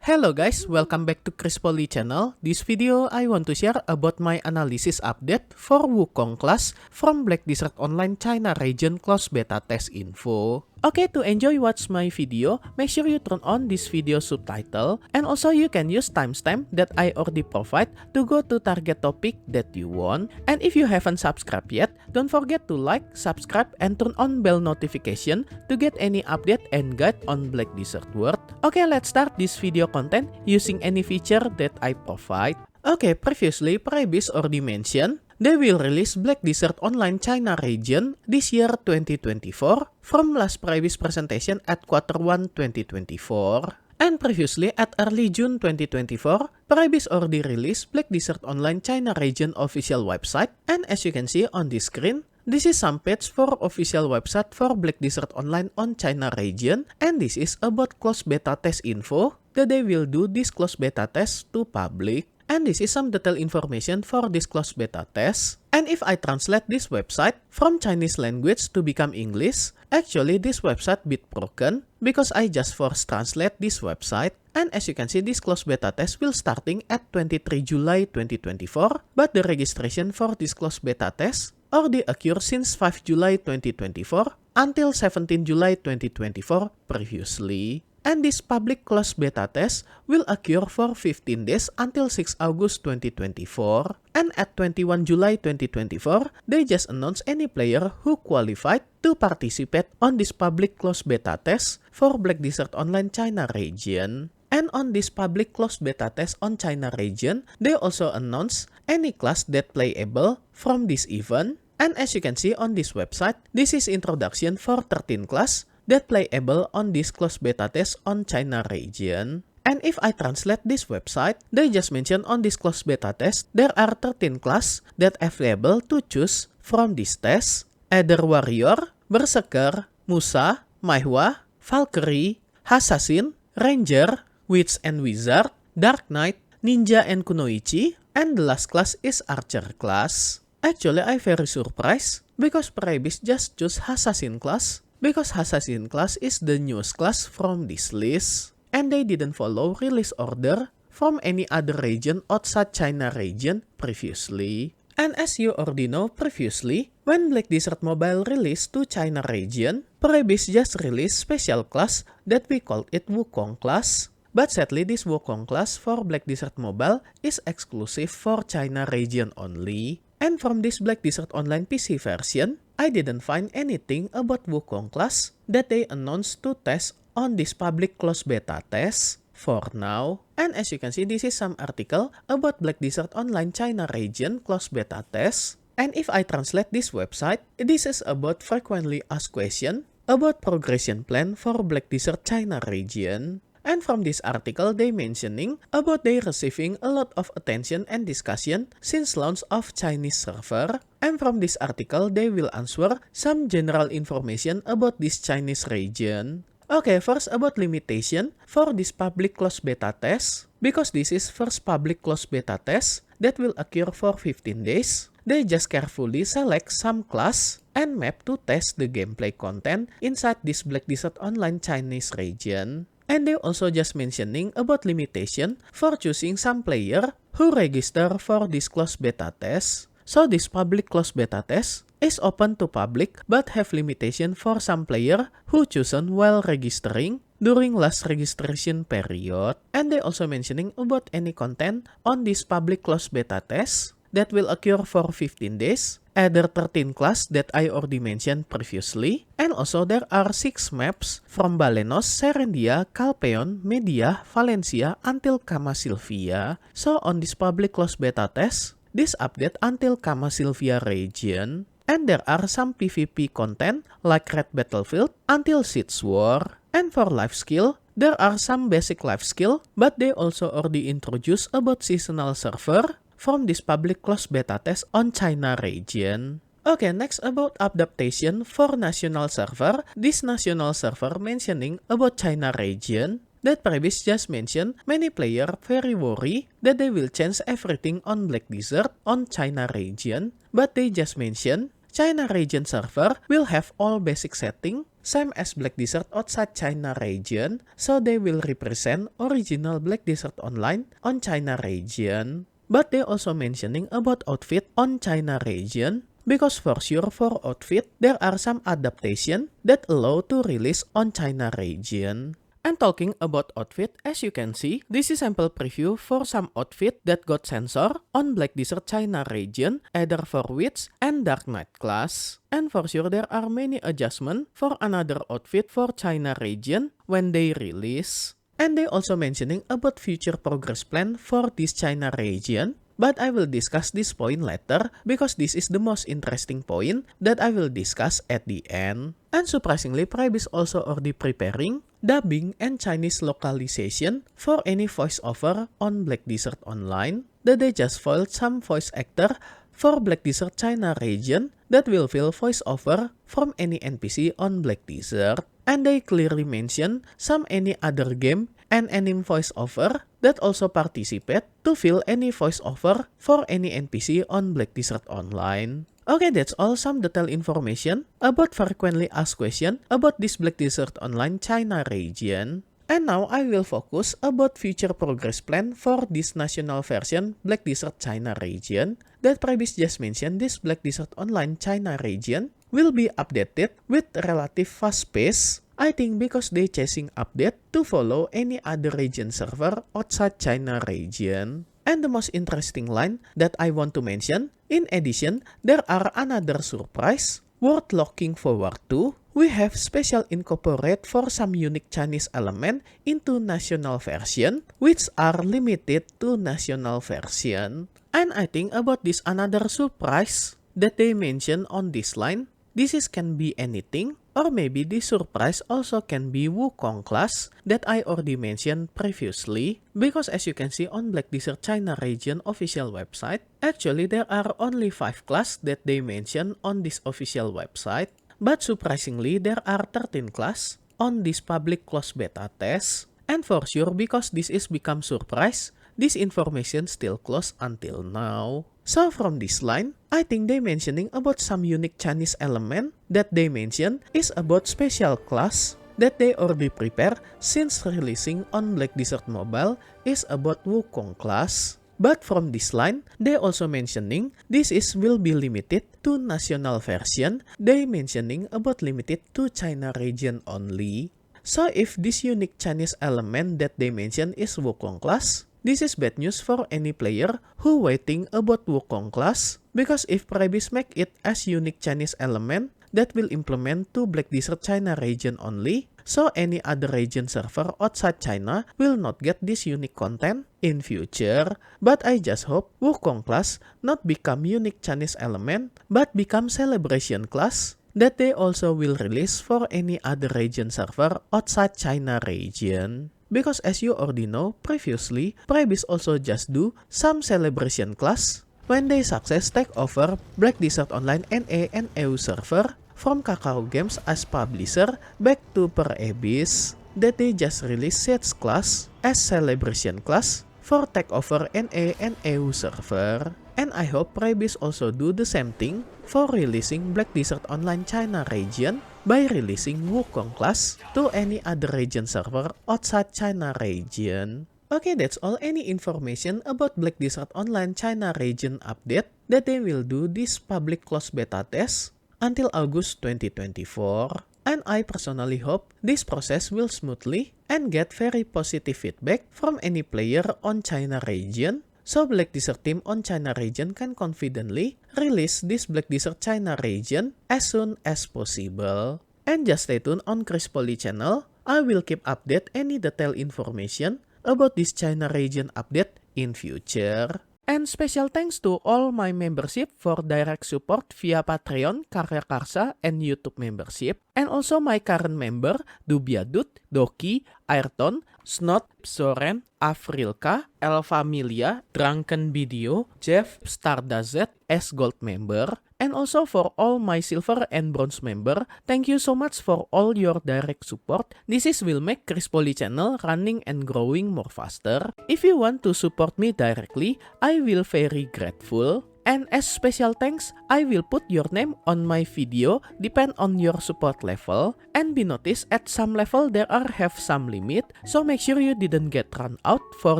Hello guys, welcome back to Chris Poly channel. This video I want to share about my analysis update for Wukong class from Black Desert Online China region closed beta test info. Okay, to enjoy watch my video, make sure you turn on this video subtitle and also you can use timestamp that I already provide to go to target topic that you want. And if you haven't subscribed yet, don't forget to like, subscribe, and turn on bell notification to get any update and guide on Black Desert World. Okay, let's start this video content using any feature that I provide. Okay, previously Prebis already mentioned they will release Black Desert Online China region this year 2024 from last Prebis presentation at Q1 2024. And previously at early June 2024, Prebis already released Black Desert Online China region official website, and as you can see on this screen, this is some page for official website for Black Desert Online on China region, and this is about closed beta test info that they will do this closed beta test to public. And this is some detailed information for this closed beta test. And if I translate this website from Chinese language to become English, actually this website bit broken because I just force translate this website. And as you can see, this closed beta test will starting at 23 July 2024, but the registration for this closed beta test already occurred since 5 July 2024 until 17 July 2024 previously. And this public closed beta test will occur for 15 days until 6 August 2024. And at 21 July 2024, they just announced any player who qualified to participate on this public closed beta test for Black Desert Online China region. And on this public closed beta test on China region, they also announced any class that playable from this event. And as you can see on this website, this is introduction for 13 class that playable on this closed beta test on China region. And if I translate this website, they just mentioned on this closed beta test, there are 13 class that available to choose from this test. Either Warrior, Berserker, Musa, Maihua, Valkyrie, Assassin, Ranger, Witch and Wizard, Dark Knight, Ninja and Kunoichi, and the last class is Archer class. Actually, I very surprised because Prebis just choose Assassin class, because Assassin class is the newest class from this list, and they didn't follow release order from any other region outside China region previously. And as you already know previously, when Black Desert Mobile released to China region, Prebis just released special class that we called it Wukong class. But sadly, this Wukong class for Black Desert Mobile is exclusive for China region only. And from this Black Desert Online PC version, I didn't find anything about Wukong class that they announced to test on this public closed beta test for now. And as you can see, this is some article about Black Desert Online China region closed beta test. And if I translate this website, this is about frequently asked question about progression plan for Black Desert China region. And from this article, they mentioning about they receiving a lot of attention and discussion since launch of Chinese server. And from this article, they will answer some general information about this Chinese region. Okay, first about limitation for this public closed beta test. Because this is first public closed beta test that will occur for 15 days. They just carefully select some class and map to test the gameplay content inside this Black Desert Online Chinese region. And they also just mentioning about limitation for choosing some player who register for this closed beta test. So this public closed beta test is open to public but have limitation for some player who chosen while registering during last registration period. And they also mentioning about any content on this public closed beta test that will occur for 15 days. Either 13 class that I already mentioned previously, and also there are 6 maps from Balenos, Serendia, Calpeon, Media, Valencia until Kama Sylvia. So on this public closed beta test, this update until Kama Sylvia region, and there are some PvP content like Red Battlefield until Siege War. And for life skill, there are some basic life skill, but they also already introduced about seasonal server from this public closed beta test on China region. Okay, next about adaptation for national server. This national server mentioning about China region that Prebis just mentioned many player very worry that they will change everything on Black Desert on China region, but they just mentioned China region server will have all basic setting same as Black Desert outside China region, so they will represent original Black Desert Online on China region. But they also mentioning about outfit on China region, because for sure for outfit, there are some adaptation that allow to release on China region. And talking about outfit, as you can see, this is sample preview for some outfit that got censored on Black Desert China region, either for Witch and Dark Knight class. And for sure there are many adjustments for another outfit for China region when they release. And they also mentioning about future progress plan for this China region. But I will discuss this point later because this is the most interesting point that I will discuss at the end. And surprisingly, Pribe is also already preparing dubbing and Chinese localization for any voiceover on Black Desert Online. That they just foiled some voice actor for Black Desert China region that will fill voiceover from any NPC on Black Desert. And they clearly mention some any other game and anime voiceover that also participate to fill any voiceover for any NPC on Black Desert Online. Okay, that's all some detailed information about frequently asked question about this Black Desert Online China region. And now I will focus about future progress plan for this national version Black Desert China region that previous just mentioned. This Black Desert Online China region will be updated with relative fast pace. I think because they chasing update to follow any other region server outside China region. And the most interesting line that I want to mention, in addition, there are another surprise worth looking forward to. We have special incorporate for some unique Chinese element into national version, which are limited to national version. And I think about this another surprise that they mention on this line. This can be anything, or maybe this surprise also can be Wukong class that I already mentioned previously. Because as you can see on Black Desert China region official website, actually there are only 5 class that they mention on this official website. But surprisingly, there are 13 class on this public closed beta test. And for sure, because this is become surprise, this information still closed until now. So from this line, I think they mentioning about some unique Chinese element that they mention is about special class that they already prepare since releasing on Black Desert Mobile is about Wukong class. But from this line, they also mentioning this will be limited to national version. They mentioning about limited to China region only. So if this unique Chinese element that they mention is Wukong class, this is bad news for any player who waiting about Wukong class, because if Priebis make it as unique Chinese element that will implement to Black Desert China region only, so any other region server outside China will not get this unique content in future. But I just hope Wukong class not become unique Chinese element, but become celebration class that they also will release for any other region server outside China region. Because as you already know, previously, Priebis also just do some celebration class when they success take over Black Desert Online NA and EU server from Kakao Games as publisher back to Priebis, that they just release sets class as celebration class for takeover NA and EU server. And I hope Priebis also do the same thing for releasing Black Desert Online China region by releasing Wukong class to any other region server outside China region. Okay, that's all any information about Black Desert Online China region update that they will do this public closed beta test until August 2024. And I personally hope this process will smoothly and get very positive feedback from any player on China region, so Black Desert team on China region can confidently release this Black Desert China region as soon as possible. And just stay tuned on Chris Poly channel. I will keep update any detailed information about this China region update in future. And special thanks to all my membership for direct support via Patreon, Karya Karsa, and YouTube membership. And also my current member, Dubiadut, Doki, Ayrton, Snot, Soren, Afrilka, El Familia, Drunken Video, Jeff, Stardazet, S Gold member. And also for all my silver and bronze member, thank you so much for all your direct support. This will make Chris Poly channel running and growing more faster. If you want to support me directly, I will very grateful. And as special thanks, I will put your name on my video depend on your support level. And be noticed at some level there are have some limit, so make sure you didn't get run out for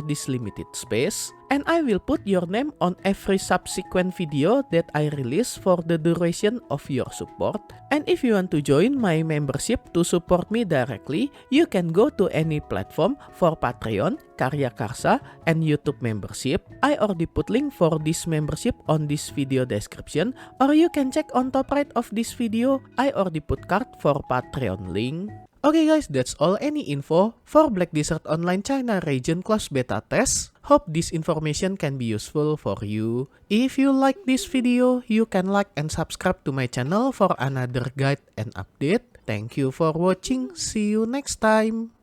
this limited space. And I will put your name on every subsequent video that I release for the duration of your support. And if you want to join my membership to support me directly, you can go to any platform for Patreon, Karya Karsa, and YouTube membership. I already put link for this membership on this video description, or you can check on top right of this video. I already put card for Patreon link. Okay guys, that's all any info for Black Desert Online China Region Closed Beta Test. Hope this information can be useful for you. If you like this video, you can like and subscribe to my channel for another guide and update. Thank you for watching. See you next time.